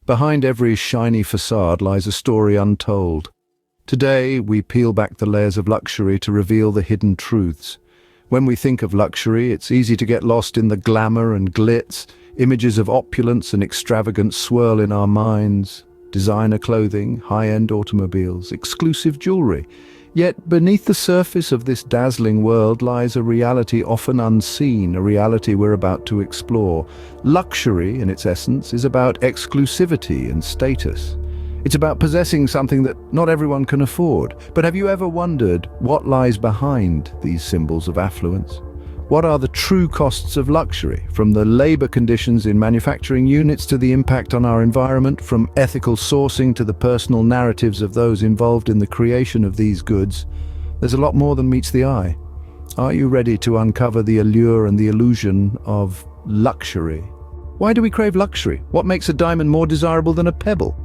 Behind every shiny facade lies a story untold. Today, we peel back the layers of luxury to reveal the hidden truths. When we think of luxury, it's easy to get lost in the glamour and glitz. Images of opulence and extravagance swirl in our minds. Designer clothing, high-end automobiles, exclusive jewelry. Yet beneath the surface of this dazzling world lies a reality often unseen, a reality we're about to explore. Luxury, in its essence, is about exclusivity and status. It's about possessing something that not everyone can afford. But have you ever wondered what lies behind these symbols of affluence? What are the true costs of luxury, from the labor conditions in manufacturing units to the impact on our environment, from ethical sourcing to the personal narratives of those involved in the creation of these goods? There's a lot more than meets the eye. Are you ready to uncover the allure and the illusion of luxury? Why do we crave luxury? What makes a diamond more desirable than a pebble?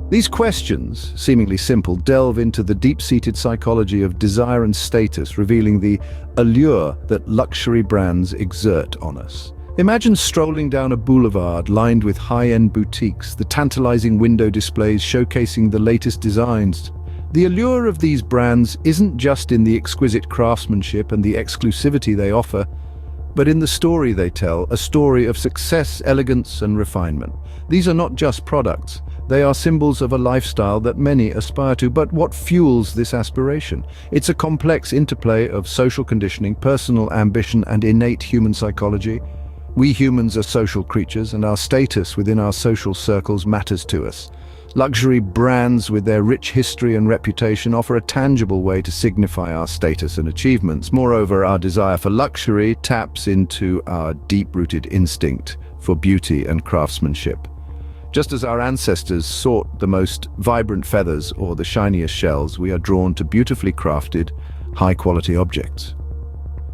These questions, seemingly simple, delve into the deep-seated psychology of desire and status, revealing the allure that luxury brands exert on us. Imagine strolling down a boulevard lined with high-end boutiques, the tantalizing window displays showcasing the latest designs. The allure of these brands isn't just in the exquisite craftsmanship and the exclusivity they offer, but in the story they tell, a story of success, elegance, and refinement. These are not just products. They are symbols of a lifestyle that many aspire to. But what fuels this aspiration? It's a complex interplay of social conditioning, personal ambition, and innate human psychology. We humans are social creatures, and our status within our social circles matters to us. Luxury brands, with their rich history and reputation, offer a tangible way to signify our status and achievements. Moreover, our desire for luxury taps into our deep-rooted instinct for beauty and craftsmanship. Just as our ancestors sought the most vibrant feathers or the shiniest shells, we are drawn to beautifully crafted, high-quality objects.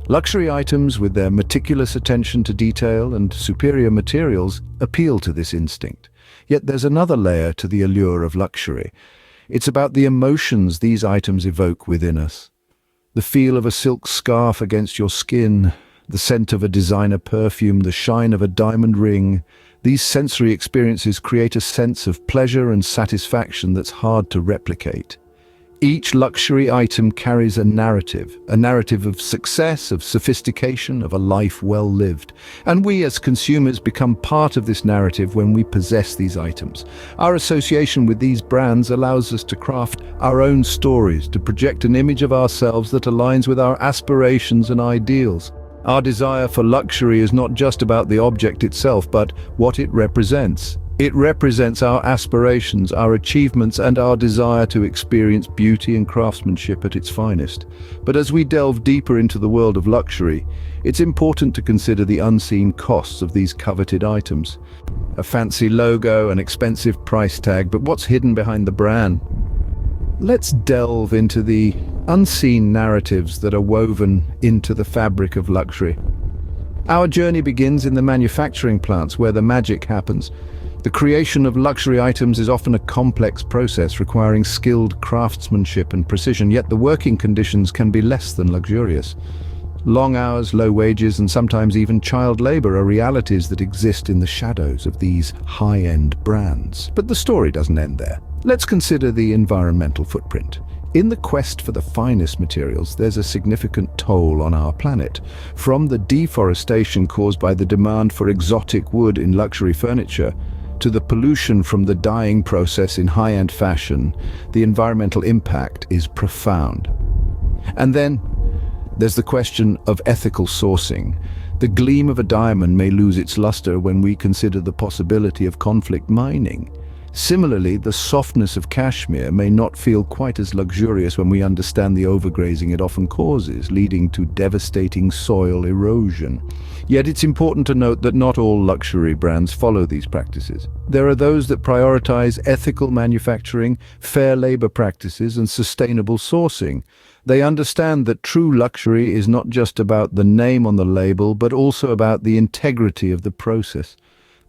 Luxury items, with their meticulous attention to detail and superior materials, appeal to this instinct. Yet there's another layer to the allure of luxury. It's about the emotions these items evoke within us. The feel of a silk scarf against your skin, the scent of a designer perfume, the shine of a diamond ring. These sensory experiences create a sense of pleasure and satisfaction that's hard to replicate. Each luxury item carries a narrative of success, of sophistication, of a life well lived. And we as consumers become part of this narrative when we possess these items. Our association with these brands allows us to craft our own stories, to project an image of ourselves that aligns with our aspirations and ideals. Our desire for luxury is not just about the object itself, but what it represents. It represents our aspirations, our achievements, and our desire to experience beauty and craftsmanship at its finest. But as we delve deeper into the world of luxury, it's important to consider the unseen costs of these coveted items. A fancy logo, an expensive price tag, but what's hidden behind the brand? Let's delve into the unseen narratives that are woven into the fabric of luxury. Our journey begins in the manufacturing plants where the magic happens. The creation of luxury items is often a complex process requiring skilled craftsmanship and precision, yet the working conditions can be less than luxurious. Long hours, low wages, and sometimes even child labor are realities that exist in the shadows of these high-end brands. But the story doesn't end there. Let's consider the environmental footprint. In the quest for the finest materials, there's a significant toll on our planet. From the deforestation caused by the demand for exotic wood in luxury furniture, to the pollution from the dyeing process in high-end fashion, the environmental impact is profound. And then there's the question of ethical sourcing. The gleam of a diamond may lose its luster when we consider the possibility of conflict mining. Similarly, the softness of cashmere may not feel quite as luxurious when we understand the overgrazing it often causes, leading to devastating soil erosion. Yet it's important to note that not all luxury brands follow these practices. There are those that prioritize ethical manufacturing, fair labor practices, and sustainable sourcing. They understand that true luxury is not just about the name on the label, but also about the integrity of the process.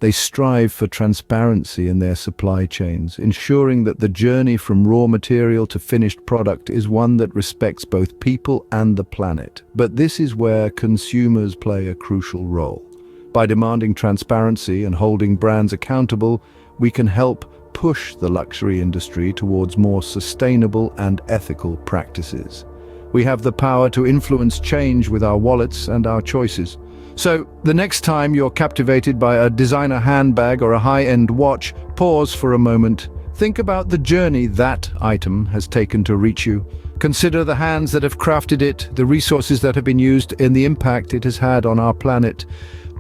They strive for transparency in their supply chains, ensuring that the journey from raw material to finished product is one that respects both people and the planet. But this is where consumers play a crucial role. By demanding transparency and holding brands accountable, we can help push the luxury industry towards more sustainable and ethical practices. We have the power to influence change with our wallets and our choices. So, the next time you're captivated by a designer handbag or a high-end watch, pause for a moment. Think about the journey that item has taken to reach you. Consider the hands that have crafted it, the resources that have been used, and the impact it has had on our planet.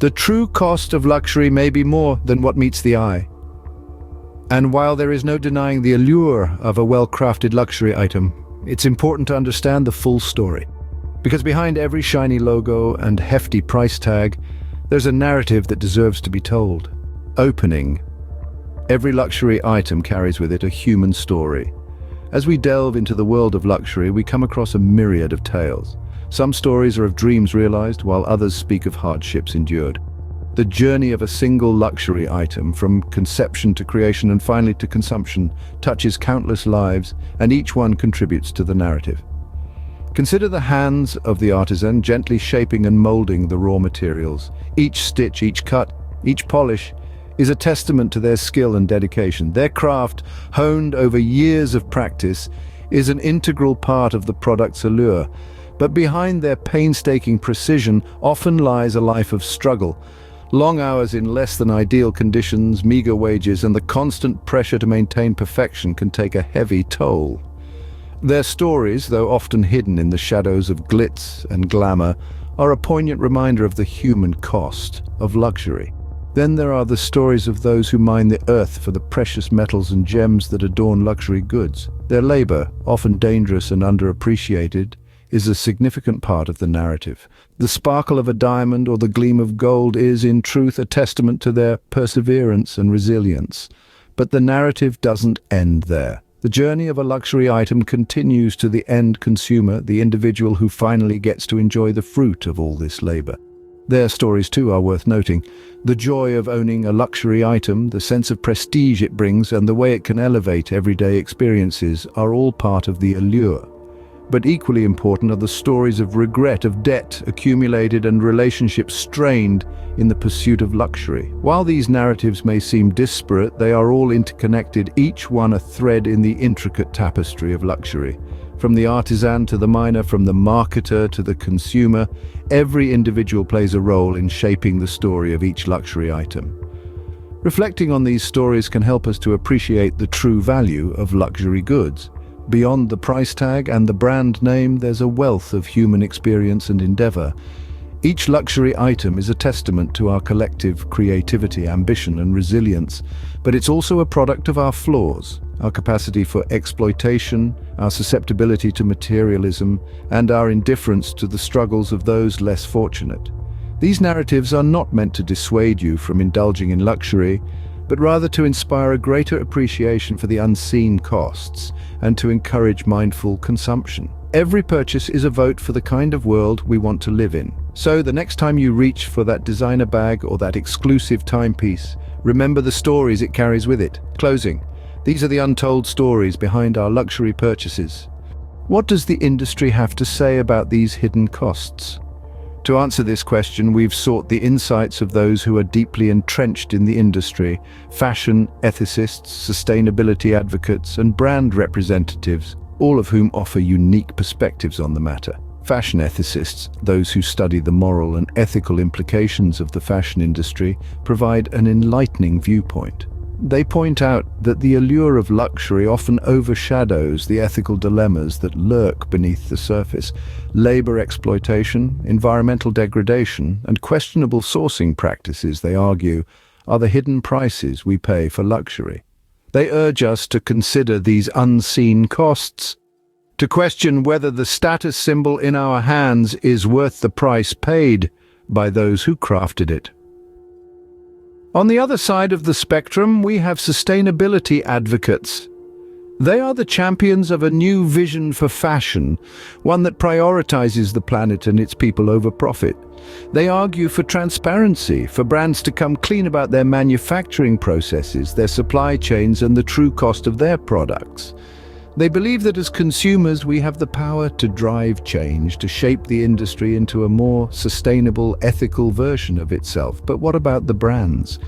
The true cost of luxury may be more than what meets the eye. And while there is no denying the allure of a well-crafted luxury item, it's important to understand the full story. Because behind every shiny logo and hefty price tag, there's a narrative that deserves to be told. Opening. Every luxury item carries with it a human story. As we delve into the world of luxury, we come across a myriad of tales. Some stories are of dreams realized, while others speak of hardships endured. The journey of a single luxury item, from conception to creation and finally to consumption, touches countless lives, and each one contributes to the narrative. Consider the hands of the artisan gently shaping and molding the raw materials. Each stitch, each cut, each polish is a testament to their skill and dedication. Their craft, honed over years of practice, is an integral part of the product's allure. But behind their painstaking precision often lies a life of struggle. Long hours in less than ideal conditions, meager wages, and the constant pressure to maintain perfection can take a heavy toll. Their stories, though often hidden in the shadows of glitz and glamour, are a poignant reminder of the human cost of luxury. Then there are the stories of those who mine the earth for the precious metals and gems that adorn luxury goods. Their labor, often dangerous and underappreciated, is a significant part of the narrative. The sparkle of a diamond or the gleam of gold is, in truth, a testament to their perseverance and resilience. But the narrative doesn't end there. The journey of a luxury item continues to the end consumer, the individual who finally gets to enjoy the fruit of all this labor. Their stories, too, are worth noting. The joy of owning a luxury item, the sense of prestige it brings, and the way it can elevate everyday experiences are all part of the allure. But equally important are the stories of regret, of debt accumulated and relationships strained in the pursuit of luxury. While these narratives may seem disparate, they are all interconnected, each one a thread in the intricate tapestry of luxury. From the artisan to the miner, from the marketer to the consumer, every individual plays a role in shaping the story of each luxury item. Reflecting on these stories can help us to appreciate the true value of luxury goods. Beyond the price tag and the brand name, there's a wealth of human experience and endeavor. Each luxury item is a testament to our collective creativity, ambition, and resilience, but it's also a product of our flaws, our capacity for exploitation, our susceptibility to materialism, and our indifference to the struggles of those less fortunate. These narratives are not meant to dissuade you from indulging in luxury, but rather to inspire a greater appreciation for the unseen costs and to encourage mindful consumption. Every purchase is a vote for the kind of world we want to live in. So the next time you reach for that designer bag or that exclusive timepiece, remember the stories it carries with it. Closing. These are the untold stories behind our luxury purchases. What does the industry have to say about these hidden costs? To answer this question, we've sought the insights of those who are deeply entrenched in the industry: fashion ethicists, sustainability advocates, and brand representatives, all of whom offer unique perspectives on the matter. Fashion ethicists, those who study the moral and ethical implications of the fashion industry, provide an enlightening viewpoint. They point out that the allure of luxury often overshadows the ethical dilemmas that lurk beneath the surface. Labor exploitation, environmental degradation, and questionable sourcing practices, they argue, are the hidden prices we pay for luxury. They urge us to consider these unseen costs, to question whether the status symbol in our hands is worth the price paid by those who crafted it. On the other side of the spectrum, we have sustainability advocates. They are the champions of a new vision for fashion, one that prioritizes the planet and its people over profit. They argue for transparency, for brands to come clean about their manufacturing processes, their supply chains, and the true cost of their products. They believe that as consumers, we have the power to drive change, to shape the industry into a more sustainable, ethical version of itself. But what about the brands?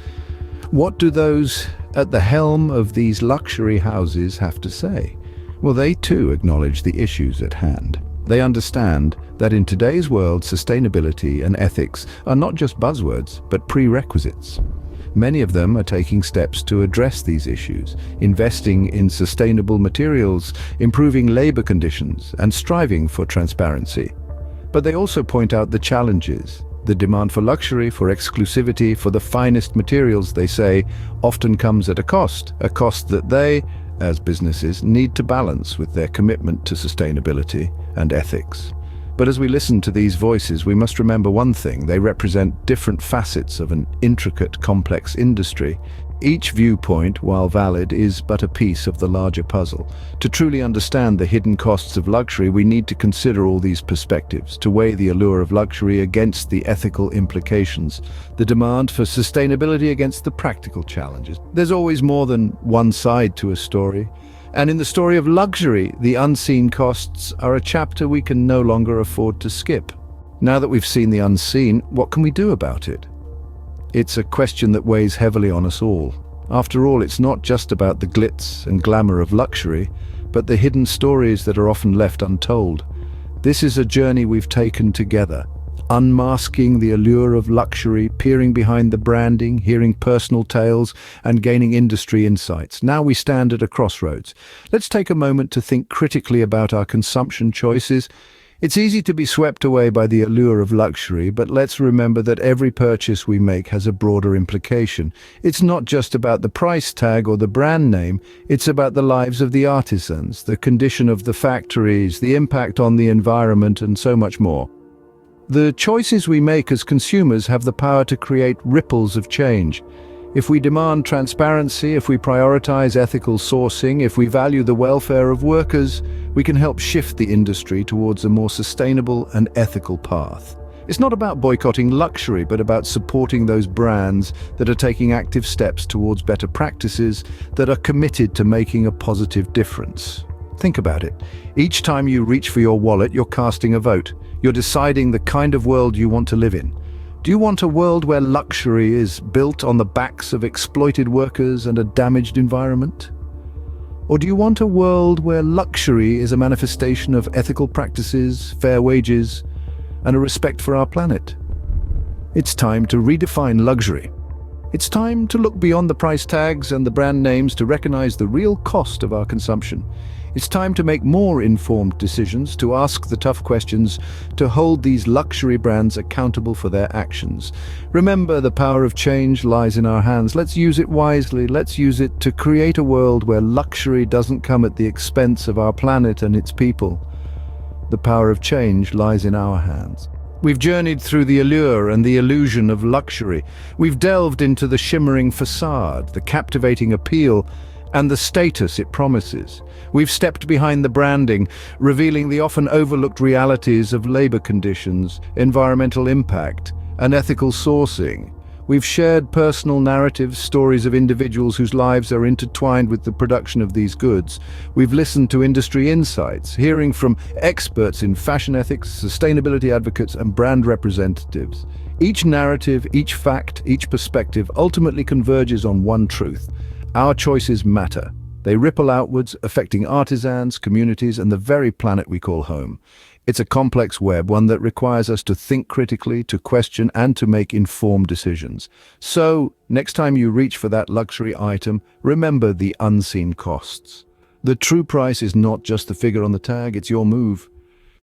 What do those at the helm of these luxury houses have to say? Well, they too acknowledge the issues at hand. They understand that in today's world, sustainability and ethics are not just buzzwords, but prerequisites. Many of them are taking steps to address these issues, investing in sustainable materials, improving labor conditions, and striving for transparency. But they also point out the challenges. The demand for luxury, for exclusivity, for the finest materials, they say, often comes at a cost that they, as businesses, need to balance with their commitment to sustainability and ethics. But as we listen to these voices, we must remember one thing: they represent different facets of an intricate, complex industry. Each viewpoint, while valid, is but a piece of the larger puzzle. To truly understand the hidden costs of luxury, we need to consider all these perspectives, to weigh the allure of luxury against the ethical implications, the demand for sustainability against the practical challenges. There's always more than one side to a story. And in the story of luxury, the unseen costs are a chapter we can no longer afford to skip. Now that we've seen the unseen, what can we do about it? It's a question that weighs heavily on us all. After all, it's not just about the glitz and glamour of luxury, but the hidden stories that are often left untold. This is a journey we've taken together, unmasking the allure of luxury, peering behind the branding, hearing personal tales, and gaining industry insights. Now we stand at a crossroads. Let's take a moment to think critically about our consumption choices. It's easy to be swept away by the allure of luxury, but let's remember that every purchase we make has a broader implication. It's not just about the price tag or the brand name, it's about the lives of the artisans, the condition of the factories, the impact on the environment, and so much more. The choices we make as consumers have the power to create ripples of change. If we demand transparency, if we prioritize ethical sourcing, if we value the welfare of workers, we can help shift the industry towards a more sustainable and ethical path. It's not about boycotting luxury, but about supporting those brands that are taking active steps towards better practices, that are committed to making a positive difference. Think about it. Each time you reach for your wallet, you're casting a vote. You're deciding the kind of world you want to live in. Do you want a world where luxury is built on the backs of exploited workers and a damaged environment? Or do you want a world where luxury is a manifestation of ethical practices, fair wages, and a respect for our planet? It's time to redefine luxury. It's time to look beyond the price tags and the brand names to recognize the real cost of our consumption. It's time to make more informed decisions, to ask the tough questions, to hold these luxury brands accountable for their actions. Remember, the power of change lies in our hands. Let's use it wisely. Let's use it to create a world where luxury doesn't come at the expense of our planet and its people. The power of change lies in our hands. We've journeyed through the allure and the illusion of luxury. We've delved into the shimmering facade, the captivating appeal, and the status it promises. We've stepped behind the branding, revealing the often overlooked realities of labor conditions, environmental impact, and ethical sourcing. We've shared personal narratives, stories of individuals whose lives are intertwined with the production of these goods. We've listened to industry insights, hearing from experts in fashion ethics, sustainability advocates, and brand representatives. Each narrative, each fact, each perspective ultimately converges on one truth: our choices matter. They ripple outwards, affecting artisans, communities, and the very planet we call home. It's a complex web, one that requires us to think critically, to question, and to make informed decisions. So, next time you reach for that luxury item, remember the unseen costs. The true price is not just the figure on the tag, it's your move.